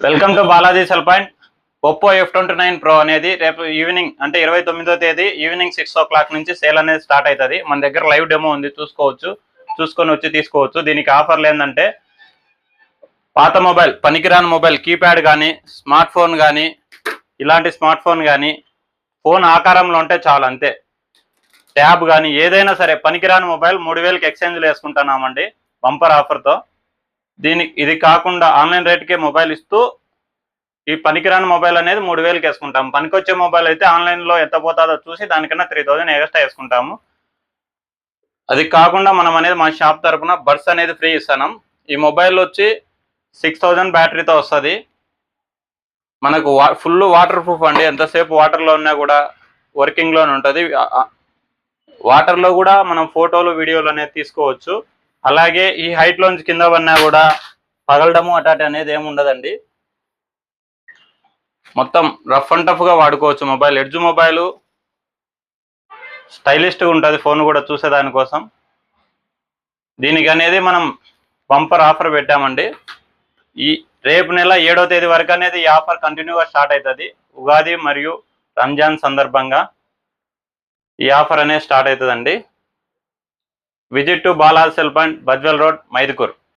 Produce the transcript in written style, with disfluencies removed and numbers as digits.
Welcome to Balaji cell point. Oppo F29 Pro అనేది రేపు evening అంటే 29వ తేదీ ఈవినింగ్ 6 o'clock నుంచి సేల్ అనేది స్టార్ట్ అవుతుంది. మన దగ్గర లైవ్ డెమో ఉంది, చూసుకొని వచ్చి తీసుకోవచ్చు. దీనికి ఆఫర్లు ఏంటంటే పాత మొబైల్, పనికిరాని మొబైల్, కీప్యాడ్ కానీ, స్మార్ట్ ఫోన్ కానీ, ఇలాంటి స్మార్ట్ ఫోన్ కానీ ఫోన్ ఆకారంలో ఉంటే చాలు, అంతే. ట్యాబ్ కానీ ఏదైనా సరే పనికిరాని మొబైల్ 3000కి ఎక్స్చేంజ్లు వేసుకుంటున్నామండి బంపర్ ఆఫర్తో. ఇది కాకుండా ఆన్లైన్ రేట్కే మొబైల్ ఇస్తూ ఈ పనికిరాని మొబైల్ అనేది 3000కి వేసుకుంటాము. పనికొచ్చే మొబైల్ అయితే ఆన్లైన్లో ఎంత పోతుందో చూసి దానికన్నా 3000 ఎక్స్ట్రా వేసుకుంటాము. అది కాకుండా మనం అనేది మా షాప్ తరఫున బడ్స్ అనేది ఫ్రీ ఇస్తున్నాం. ఈ మొబైల్ వచ్చి 6000 బ్యాటరీతో వస్తుంది. మనకు ఫుల్ వాటర్ ప్రూఫ్ అండి, ఎంతసేపు వాటర్లో ఉన్నా కూడా వర్కింగ్లోనే ఉంటుంది. వాటర్లో కూడా మనం ఫోటోలు, వీడియోలు అనేది తీసుకోవచ్చు. అలాగే ఈ హైట్లోంచి కింద పడినా కూడా పగలడము అటాటి అనేది ఏమి ఉండదండి. మొత్తం రఫ్ అండ్ టఫ్గా వాడుకోవచ్చు మొబైల్. ఎడ్జ్ మొబైల్ స్టైలిష్గా ఉంటుంది ఫోన్ కూడా చూసేదానికోసం. దీనికి అనేది మనం బంపర్ ఆఫర్ పెట్టామండి. ఈ రేపు నెల 7వ తేదీ వరకు అనేది ఈ ఆఫర్ కంటిన్యూగా స్టార్ట్ అవుతుంది. ఉగాది మరియు రంజాన్ సందర్భంగా ఈ ఆఫర్ అనేది స్టార్ట్ అవుతుందండి. Visit to Balaji cell point, బజ్వెల్ రోడ్, మైదుకూర్.